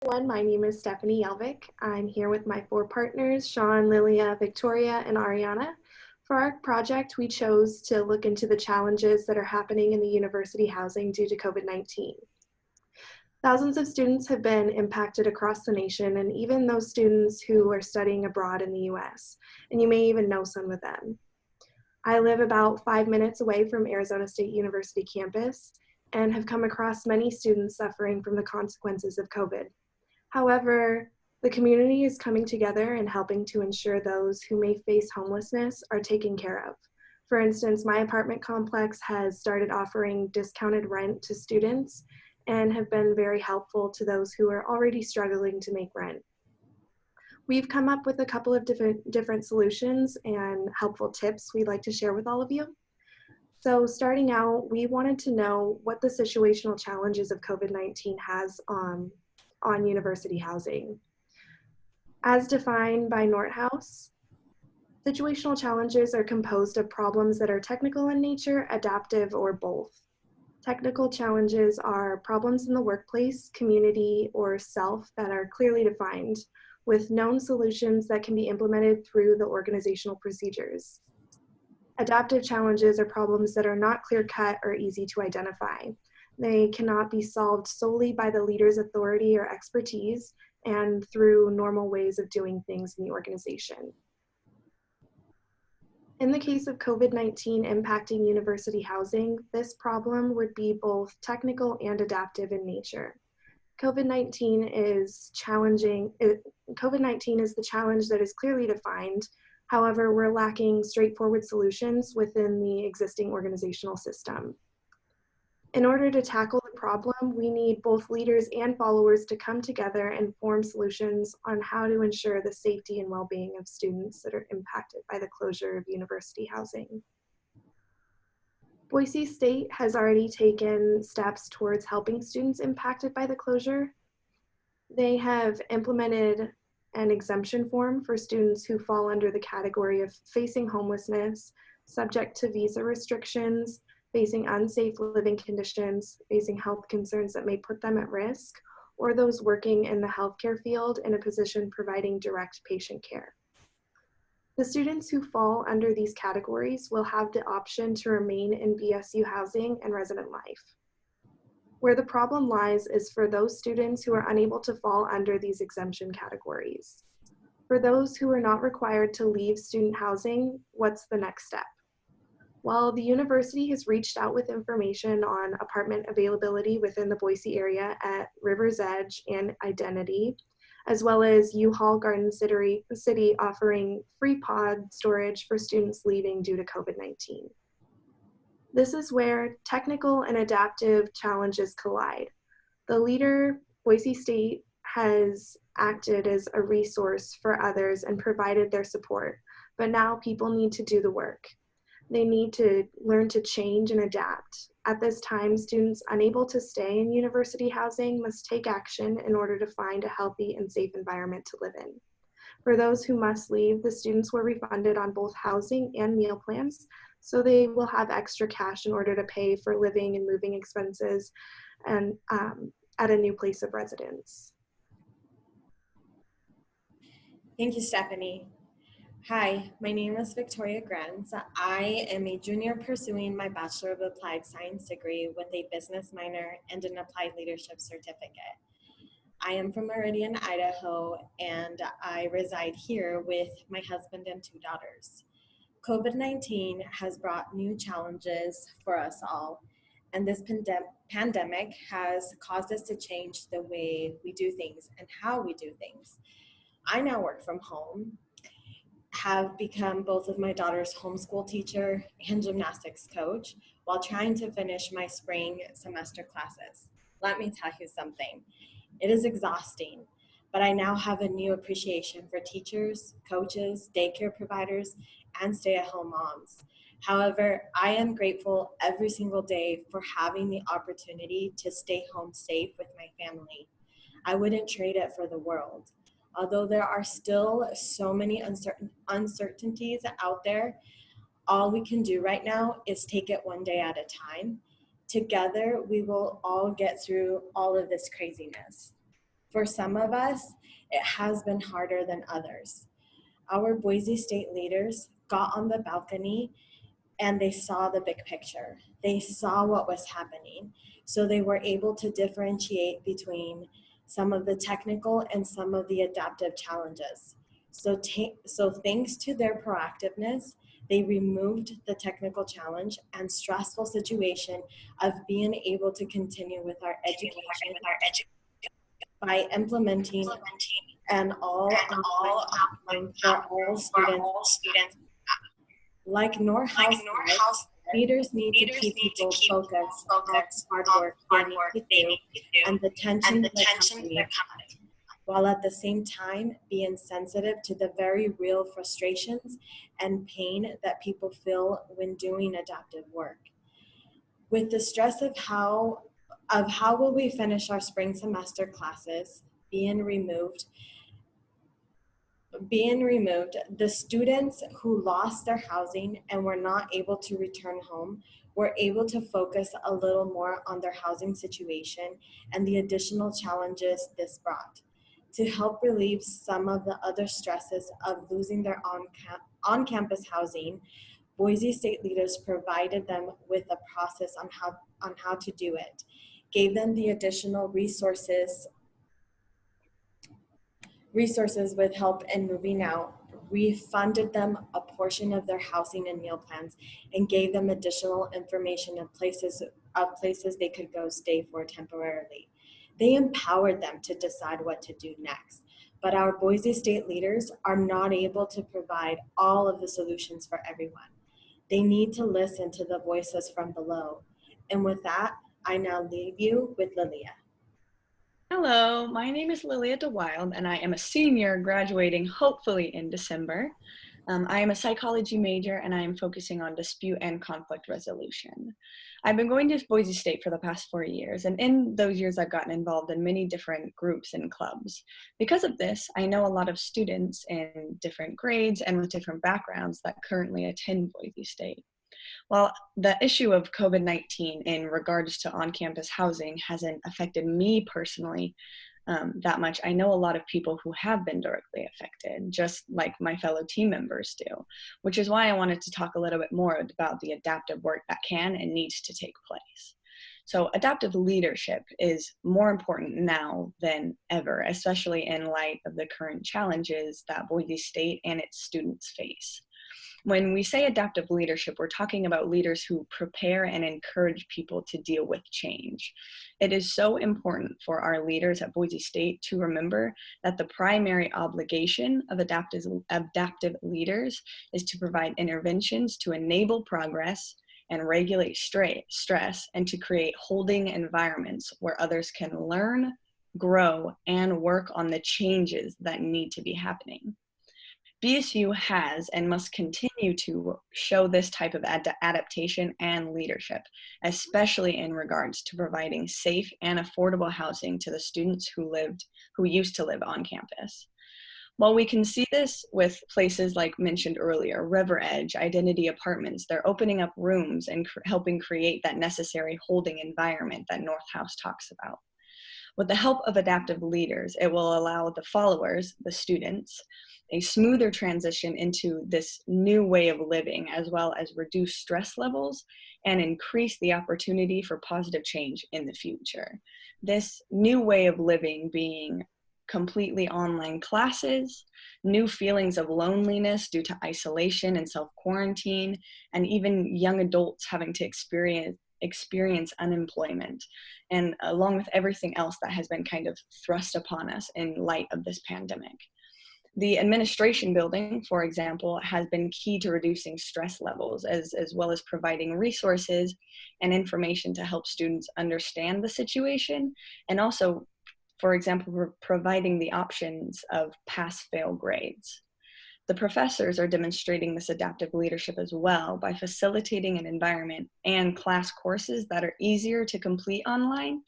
Everyone, my name is Stephanie Yelvik. I'm here with my four partners, Sean, Lilia, Victoria, and Ariana. For our project, we chose to look into the challenges that are happening in the university housing due to COVID-19. Thousands of students have been impacted across the nation, and even those students who are studying abroad in the US, and you may even know some of them. I live about 5 minutes away from Arizona State University campus and have come across many students suffering from the consequences of COVID. However, the community is coming together and helping to ensure those who may face homelessness are taken care of. For instance, my apartment complex has started offering discounted rent to students and have been very helpful to those who are already struggling to make rent. We've come up with a couple of different solutions and helpful tips we'd like to share with all of you. So starting out, we wanted to know what the situational challenges of COVID-19 has on university housing. As defined by Nordhaus, situational challenges are composed of problems that are technical in nature, adaptive, or both. Technical challenges are problems in the workplace, community, or self that are clearly defined, with known solutions that can be implemented through the organizational procedures. Adaptive challenges are problems that are not clear-cut or easy to identify. They cannot be solved solely by the leader's authority or expertise and through normal ways of doing things in the organization. In the case of COVID-19 impacting university housing, this problem would be both technical and adaptive in nature. COVID-19 is the challenge that is clearly defined. However, we're lacking straightforward solutions within the existing organizational system. In order to tackle the problem, we need both leaders and followers to come together and form solutions on how to ensure the safety and well-being of students that are impacted by the closure of university housing. Boise State has already taken steps towards helping students impacted by the closure. They have implemented an exemption form for students who fall under the category of facing homelessness, subject to visa restrictions, facing unsafe living conditions, facing health concerns that may put them at risk, or those working in the healthcare field in a position providing direct patient care. The students who fall under these categories will have the option to remain in BSU housing and resident life. Where the problem lies is for those students who are unable to fall under these exemption categories. For those who are not required to leave student housing, what's the next step? While the university has reached out with information on apartment availability within the Boise area at River's Edge and Identity, as well as U-Haul Garden City offering free pod storage for students leaving due to COVID-19. This is where technical and adaptive challenges collide. The leader, Boise State, has acted as a resource for others and provided their support, but now people need to do the work. They need to learn to change and adapt. At this time, students unable to stay in university housing must take action in order to find a healthy and safe environment to live in. For those who must leave, the students were refunded on both housing and meal plans, so they will have extra cash in order to pay for living and moving expenses and at a new place of residence. Thank you, Stephanie. Hi, my name is Victoria Grenz. I am a junior pursuing my Bachelor of Applied Science degree with a business minor and an applied leadership certificate. I am from Meridian, Idaho, and I reside here with my husband and two daughters. COVID-19 has brought new challenges for us all, and this pandemic has caused us to change the way we do things and how we do things. I now work from home, have become both of my daughter's homeschool teacher and gymnastics coach while trying to finish my spring semester classes. Let me tell you something, it is exhausting, but I now have a new appreciation for teachers, coaches, daycare providers, and stay-at-home moms. However, I am grateful every single day for having the opportunity to stay home safe with my family. I wouldn't trade it for the world. Although there are still so many uncertainties out there, all we can do right now is take it one day at a time. Together, we will all get through all of this craziness. For some of us, it has been harder than others. Our Boise State leaders got on the balcony and they saw the big picture. They saw what was happening. So they were able to differentiate between some of the technical and some of the adaptive challenges. So thanks to their proactiveness, they removed the technical challenge and stressful situation of being able to continue with our education by implementing an all online platform for all students. Like Norhouse said, leaders need to keep people focused on the hard work they need to do and the tensions that accompany it, while at the same time being sensitive to the very real frustrations and pain that people feel when doing adaptive work. With the stress of how will we finish our spring semester classes being removed, the students who lost their housing and were not able to return home were able to focus a little more on their housing situation and the additional challenges this brought. To help relieve some of the other stresses of losing their on-campus housing, Boise State leaders provided them with a process on how to do it, gave them the additional resources with help in moving out, refunded them a portion of their housing and meal plans, and gave them additional information of places they could go stay for temporarily. They empowered them to decide what to do next. But our Boise State leaders are not able to provide all of the solutions for everyone. They need to listen to the voices from below. And with that, I now leave you with Lilia. Hello, my name is Lilia DeWild, and I am a senior graduating hopefully in December. I am a psychology major, and I am focusing on dispute and conflict resolution. I've been going to Boise State for the past 4 years, and in those years I've gotten involved in many different groups and clubs. Because of this, I know a lot of students in different grades and with different backgrounds that currently attend Boise State. While the issue of COVID-19 in regards to on-campus housing hasn't affected me personally that much, I know a lot of people who have been directly affected, just like my fellow team members do, which is why I wanted to talk a little bit more about the adaptive work that can and needs to take place. So adaptive leadership is more important now than ever, especially in light of the current challenges that Boise State and its students face. When we say adaptive leadership, we're talking about leaders who prepare and encourage people to deal with change. It is so important for our leaders at Boise State to remember that the primary obligation of adaptive leaders is to provide interventions to enable progress and regulate stress, and to create holding environments where others can learn, grow, and work on the changes that need to be happening. BSU has and must continue to show this type of adaptation and leadership, especially in regards to providing safe and affordable housing to the students who used to live on campus. While we can see this with places like mentioned earlier, River Edge, Identity Apartments, they're opening up rooms and helping create that necessary holding environment that Norhouse talks about. With the help of adaptive leaders, it will allow the followers, the students, a smoother transition into this new way of living, as well as reduce stress levels and increase the opportunity for positive change in the future. This new way of living being completely online classes, new feelings of loneliness due to isolation and self-quarantine, and even young adults having to experience unemployment, and along with everything else that has been kind of thrust upon us in light of this pandemic. The administration building, for example, has been key to reducing stress levels, as well as providing resources and information to help students understand the situation, and also, for example, providing the options of pass-fail grades. The professors are demonstrating this adaptive leadership as well by facilitating an environment and class courses that are easier to complete online,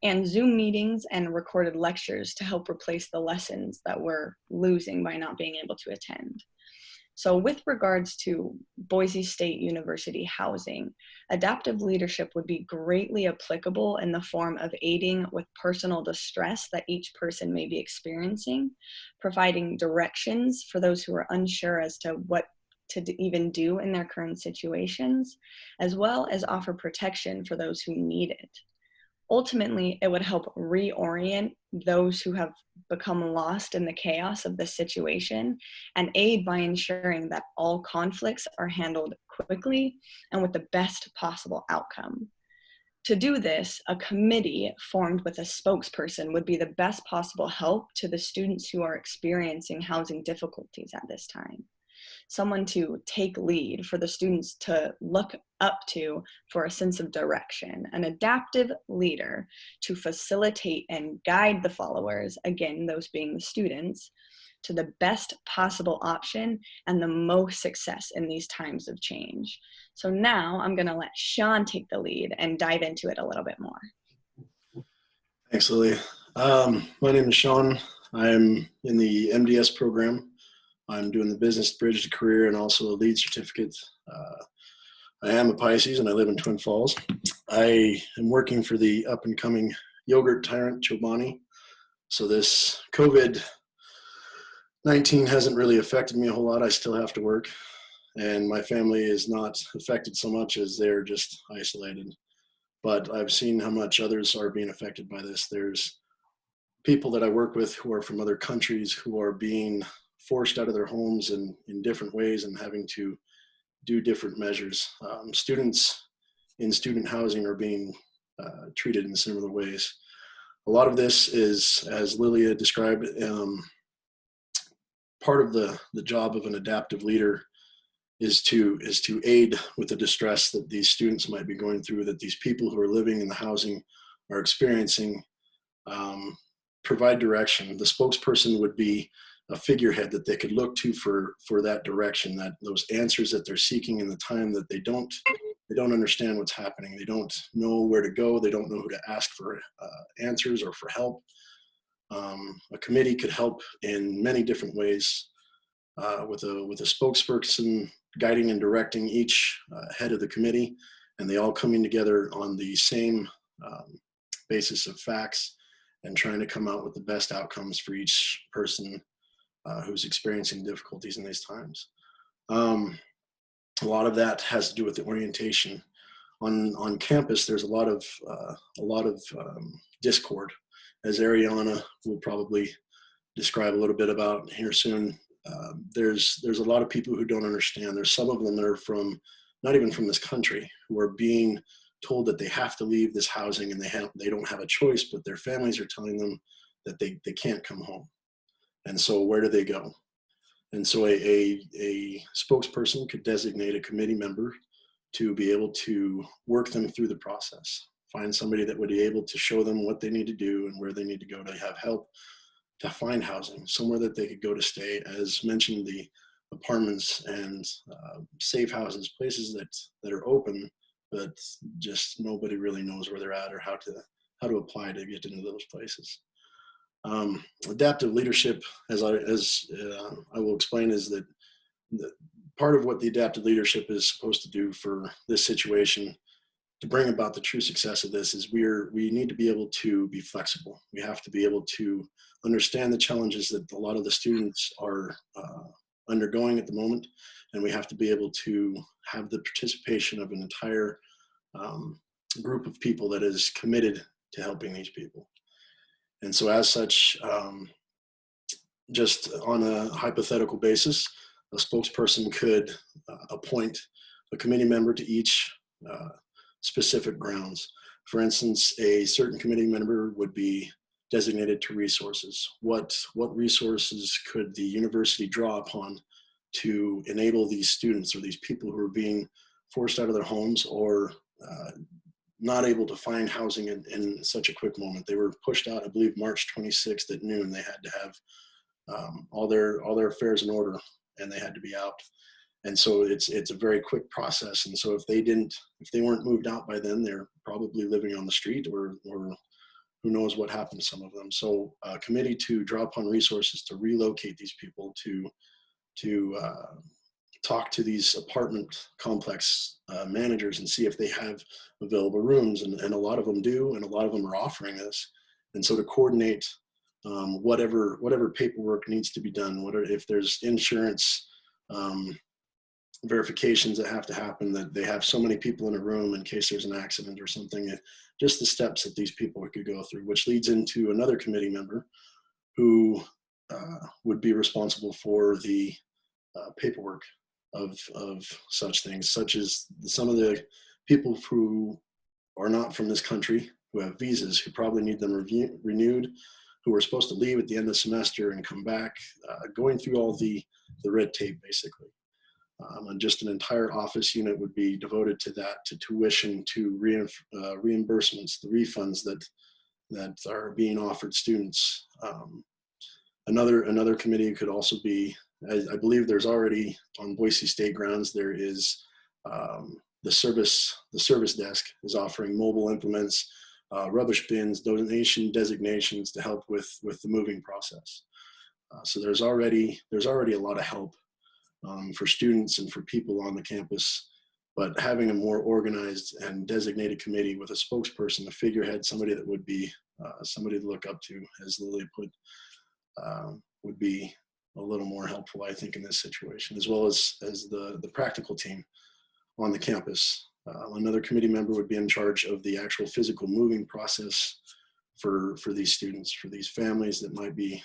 and Zoom meetings and recorded lectures to help replace the lessons that we're losing by not being able to attend. So with regards to Boise State University housing, adaptive leadership would be greatly applicable in the form of aiding with personal distress that each person may be experiencing, providing directions for those who are unsure as to what to even do in their current situations, as well as offer protection for those who need it. Ultimately, it would help reorient those who have become lost in the chaos of the situation and aid by ensuring that all conflicts are handled quickly and with the best possible outcome. To do this, a committee formed with a spokesperson would be the best possible help to the students who are experiencing housing difficulties at this time. Someone to take lead, for the students to look up to for a sense of direction, an adaptive leader to facilitate and guide the followers, again, those being the students, to the best possible option and the most success in these times of change. So now I'm going to let Sean take the lead and dive into it a little bit more. Thanks, Lily. My name is Sean. I'm in the MDS program. I'm doing the Business Bridge to Career and also a LEAD certificate. I am a Pisces and I live in Twin Falls. I am working for the up and coming yogurt tyrant Chobani. So this COVID-19 hasn't really affected me a whole lot. I still have to work, and my family is not affected so much as they're just isolated. But I've seen how much others are being affected by this. There's people that I work with who are from other countries who are being forced out of their homes in different ways and having to do different measures. Students in student housing are being treated in similar ways. A lot of this is, as Lilia described, part of the job of an adaptive leader is to aid with the distress that these students might be going through, that these people who are living in the housing are experiencing, provide direction. The spokesperson would be a figurehead that they could look to for that direction, that those answers that they're seeking in the time that they don't understand what's happening. They don't know where to go. They don't know who to ask for answers or for help. A committee could help in many different ways with a spokesperson guiding and directing each head of the committee, and they all coming together on the same basis of facts and trying to come out with the best outcomes for each person who's experiencing difficulties in these times. A lot of that has to do with the orientation. On campus, there's a lot of discord, as Ariana will probably describe a little bit about here soon. There's a lot of people who don't understand. There's some of them that are not even from this country, who are being told that they have to leave this housing and they don't have a choice, but their families are telling them that they can't come home. And so where do they go? And so a spokesperson could designate a committee member to be able to work them through the process, find somebody that would be able to show them what they need to do and where they need to go to have help to find housing, somewhere that they could go to stay. As mentioned, the apartments and safe houses, places that are open, but just nobody really knows where they're at or how to apply to get into those places. Adaptive leadership, as I will explain, is that part of what the adaptive leadership is supposed to do for this situation to bring about the true success of this is we need to be able to be flexible. We have to be able to understand the challenges that a lot of the students are undergoing at the moment, and we have to be able to have the participation of an entire group of people that is committed to helping these people. And so as such, just on a hypothetical basis, a spokesperson could appoint a committee member to each specific grounds. For instance, a certain committee member would be designated to resources. What resources could the university draw upon to enable these students or these people who are being forced out of their homes or not able to find housing in such a quick moment? They were pushed out, I believe, March 26th at noon. They had to have all their affairs in order, and they had to be out. And so it's a very quick process. And so if they weren't moved out by then, they're probably living on the street or who knows what happened to some of them. So a committee to draw upon resources to relocate these people to talk to these apartment complex managers and see if they have available rooms, and a lot of them do, and a lot of them are offering this. And so to coordinate whatever paperwork needs to be done, if there's insurance verifications that have to happen, that they have so many people in a room in case there's an accident or something, just the steps that these people could go through, which leads into another committee member who would be responsible for the paperwork of such things, such as some of the people who are not from this country, who have visas, who probably need them renewed, who are supposed to leave at the end of the semester and come back, going through all the red tape, basically. And just an entire office unit would be devoted to that, to tuition, to reimbursements, the refunds that are being offered students. Another committee could also be, I believe there's already on Boise State grounds, there is the service desk is offering mobile implements, rubbish bins, donation designations to help with the moving process. So there's already a lot of help for students and for people on the campus, but having a more organized and designated committee with a spokesperson, a figurehead, somebody that would be somebody to look up to, as Lilia put, would be a little more helpful, I think, in this situation, as well as the practical team on the campus. Another committee member would be in charge of the actual physical moving process for these students, for these families that might be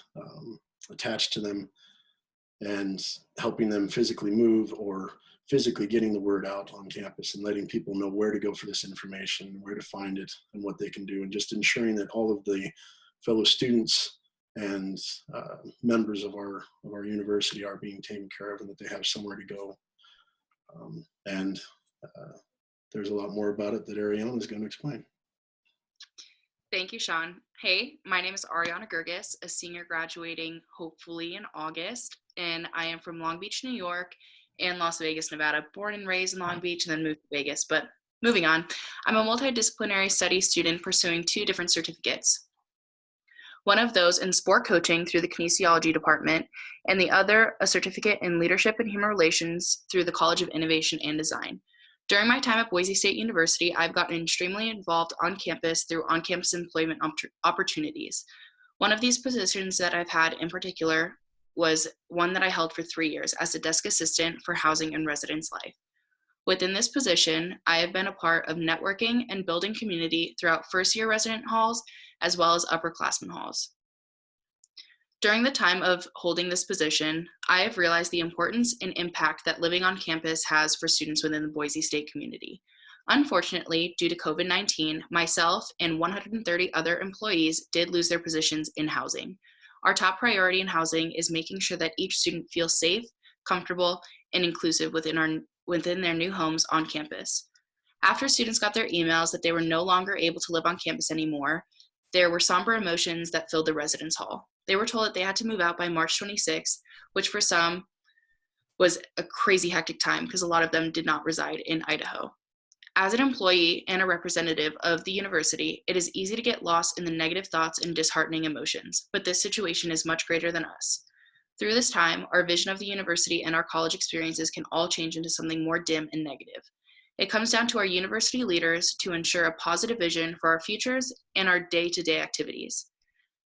attached to them, and helping them physically move, or physically getting the word out on campus and letting people know where to go for this information, where to find it, and what they can do, and just ensuring that all of the fellow students and members of our university are being taken care of, and that they have somewhere to go. And there's a lot more about it that Ariana is going to explain. Thank you, Sean. Hey, my name is Ariana Gergis, a senior graduating hopefully in August, and I am from Long Beach, New York, and Las Vegas, Nevada. Born and raised in Long Beach and then moved to Vegas, but moving on. I'm a multidisciplinary studies student pursuing 2 different certificates. One of those in sport coaching through the kinesiology department, and the other a certificate in leadership and human relations through the College of Innovation and Design. During my time at Boise State University, I've gotten extremely involved on campus through on-campus employment opportunities. One of these positions that I've had in particular was one that I held for 3 years as a desk assistant for housing and residence life. Within this position, I have been a part of networking and building community throughout first-year resident halls as well as upperclassmen halls. During the time of holding this position, I have realized the importance and impact that living on campus has for students within the Boise State community. Unfortunately, due to COVID-19, myself and 130 other employees did lose their positions in housing. Our top priority in housing is making sure that each student feels safe, comfortable, and inclusive within their new homes on campus. After students got their emails that they were no longer able to live on campus anymore, there were somber emotions that filled the residence hall. They were told that they had to move out by March 26th, which for some was a crazy hectic time because a lot of them did not reside in Idaho. As an employee and a representative of the university, it is easy to get lost in the negative thoughts and disheartening emotions, but this situation is much greater than us. Through this time, our vision of the university and our college experiences can all change into something more dim and negative. It comes down to our university leaders to ensure a positive vision for our futures and our day-to-day activities.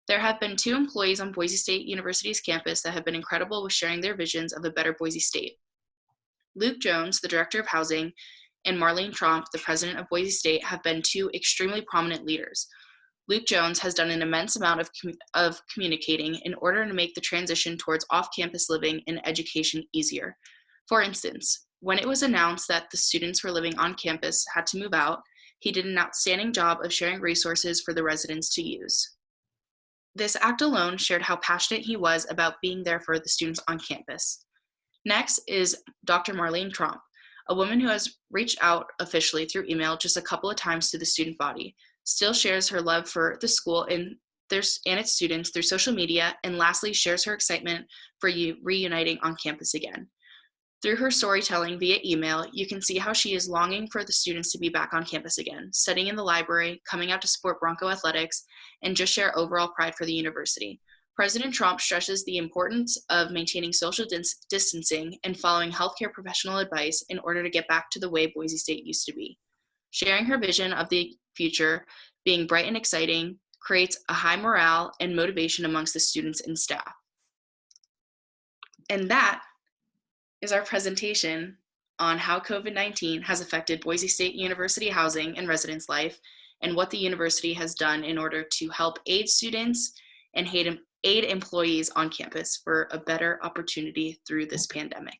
There have been 2 employees on Boise State University's campus that have been incredible with sharing their visions of a better Boise State. Luke Jones, the director of housing, and Marlene Tromp, the president of Boise State, have been 2 extremely prominent leaders. Luke Jones has done an immense amount of communicating in order to make the transition towards off-campus living and education easier. For instance, when it was announced that the students who were living on campus had to move out, he did an outstanding job of sharing resources for the residents to use. This act alone shared how passionate he was about being there for the students on campus. Next is Dr. Marlene Tromp, a woman who has reached out officially through email just a couple of times to the student body, still shares her love for the school and its students through social media, and lastly shares her excitement for reuniting on campus again. Through her storytelling via email, you can see how she is longing for the students to be back on campus again, studying in the library, coming out to support Bronco athletics, and just share overall pride for the university. President Trump stresses the importance of maintaining social distancing and following healthcare professional advice in order to get back to the way Boise State used to be. Sharing her vision of the future being bright and exciting creates a high morale and motivation amongst the students and staff. And that is our presentation on how COVID-19 has affected Boise State University housing and residence life, and what the university has done in order to help aid students and aid employees on campus for a better opportunity through this pandemic.